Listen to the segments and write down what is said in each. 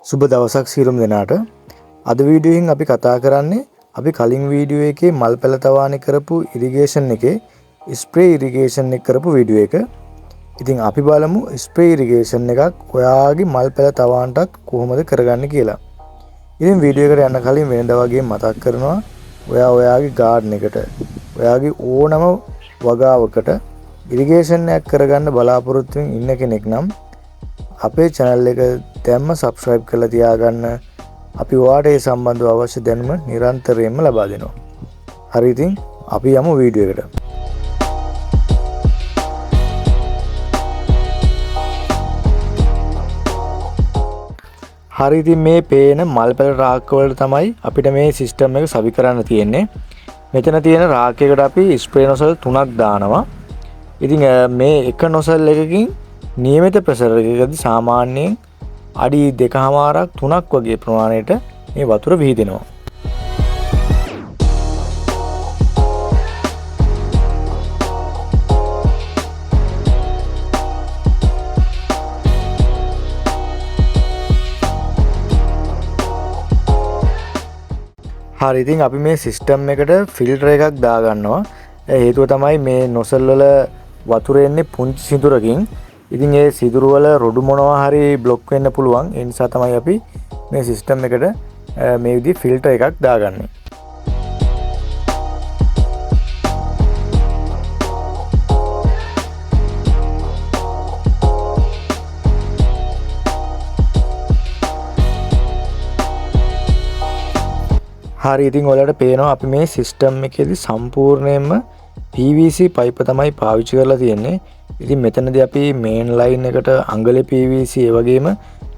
සුබ දවසක් සියලුම දෙනාට. අද වීඩියෝෙන් අපි කතා කරන්නේ අපි කලින් වීඩියෝ එකේ මල් පැල තවාණි කරපු ඉරිගේෂන් එකේ ස්ප්‍රේ ඉරිගේෂන් එක කරපු වීඩියෝ එක. ඉතින් අපි බලමු ස්ප්‍රේ ඉරිගේෂන් එකක් ඔයාගේ මල් පැල තවාණ්ටත් කොහොමද කරගන්නේ කියලා. ඉතින් වීඩියෝ එකට යන්න කලින් වෙනදා වගේ මතක් කරනවා ඔයාගේ ගාඩන් එකට ඔයාගේ ඕනම වගාවකට ඉරිගේෂන් එකක් කරගන්න බලාපොරොත්තු වෙමින් ඉන්න කෙනෙක් නම් අපේ channel එක දැම්ම subscribe කරලා තියාගන්න. අපි ඔයාලට ඒ සම්බන්ධව අවශ්‍ය දැනුම නිරන්තරයෙන්ම ලබා දෙනවා. හරි ඉතින් අපි යමු වීඩියෝ එකට. හරි ඉතින් මේ පේන මල් පැල රාක්ක වලට තමයි අපිට මේ සිස්ටම් එක සවි කරන්න තියෙන්නේ. මෙතන තියෙන රාක්කයකට අපි ස්ප්‍රේ නොසල් 3ක් දානවා. ඉතින් මේ එක නොසල් එකකින් නියමිත ප්‍රෙෂර් එකකදී සාමාන්‍යයෙන් අඩි 2.5ක් 3ක් වගේ ප්‍රමාණයට මේ වතුර විහිදෙනවා. හරි ඉතින් අපි මේ සිස්ටම් එකට ෆිල්ටර් එකක් දාගන්නවා. හේතුව තමයි මේ නොසල් වල වතුර එන්නේ පුංචි සිදුරකින්. ඉතින් ඒ සිදුරු වල රොඩු මොනවා හරි બ્લોක් වෙන්න පුළුවන්. ඒ නිසා තමයි අපි මේ සිස්ටම් එකට මේ විදිහේ ෆිල්ටර් එකක් දාගන්නේ. හරි ඉතින් ඔයාලට පේනවා අපි මේ සිස්ටම් එකේදී සම්පූර්ණයෙන්ම PVC පයිප් තමයි පාවිච්චි කරලා තියෙන්නේ. ඉතින් මෙතනදී අපි මේන් ලයින් එකට අඟලේ PVC ඒ වගේම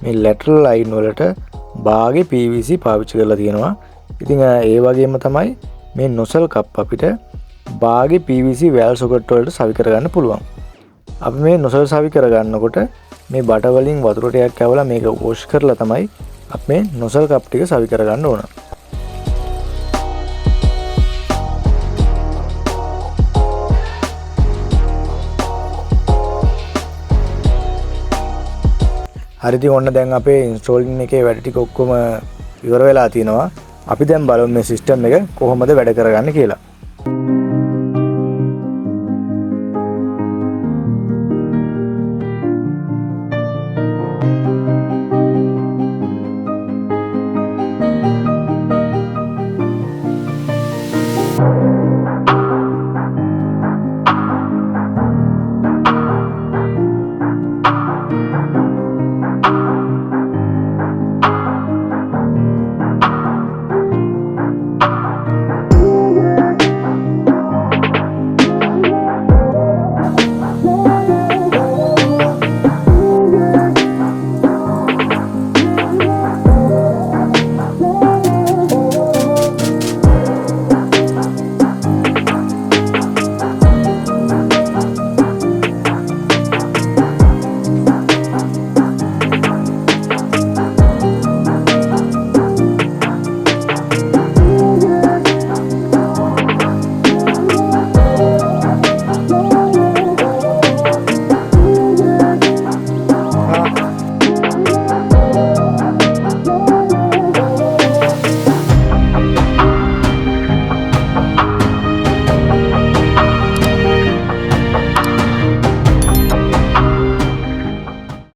මේ ලැටරල් ලයින් වලට බාගේ PVC පාවිච්චි කරලා තියෙනවා. ඉතින් ඒ වගේම තමයි මේ නොසල් කප් අපිට බාගේ PVC වැල් සොකට් වලට සවි කරගන්න පුළුවන්. අපි මේ නොසල් සවි කරගන්නකොට මේ බට වලින් වතුර ටිකක් ඇවලා මේක වොෂ් කරලා තමයි අපි මේ නොසල් කප් ටික සවි කරගන්න ඕන. හරි ඉතින් ඔන්න දැන් අපේ ඉන්ස්ටෝලින් එකේ වැඩ ටික ඔක්කොම ඉවර වෙලා තිනවා. අපි දැන් බලමු මේ සිස්ටම් එක කොහොමද වැඩ කරගන්නේ කියලා.